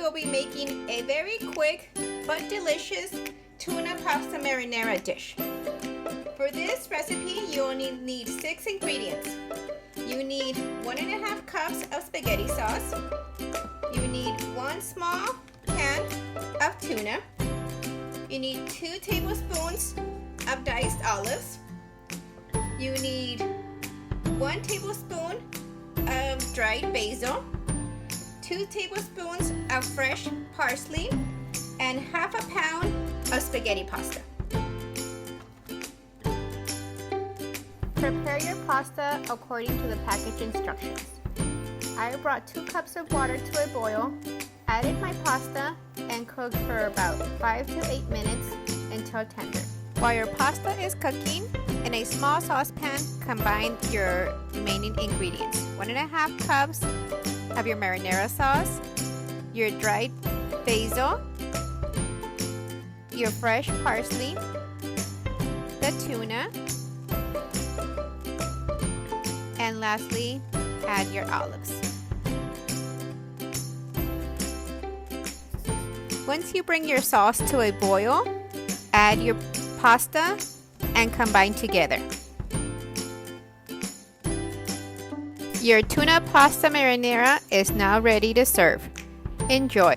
will be making a very quick but delicious tuna pasta marinara dish. For this recipe, you only need 6 ingredients. You need 1.5 cups of spaghetti sauce. You need 1 small can of tuna. You need 2 tablespoons of diced olives. You need 1 tablespoon of dried basil, 2 tablespoons of fresh parsley, and half a pound of spaghetti pasta. Prepare your pasta according to the package instructions. I brought 2 cups of water to a boil, added my pasta, and cooked for about 5 to 8 minutes until tender. While your pasta is cooking, in a small saucepan, combine your remaining ingredients. 1.5 cups of your marinara sauce, your dried basil, your fresh parsley, the tuna, and lastly, add your olives. Once you bring your sauce to a boil, add your pasta and combine together. Your tuna pasta marinara is now ready to serve. Enjoy!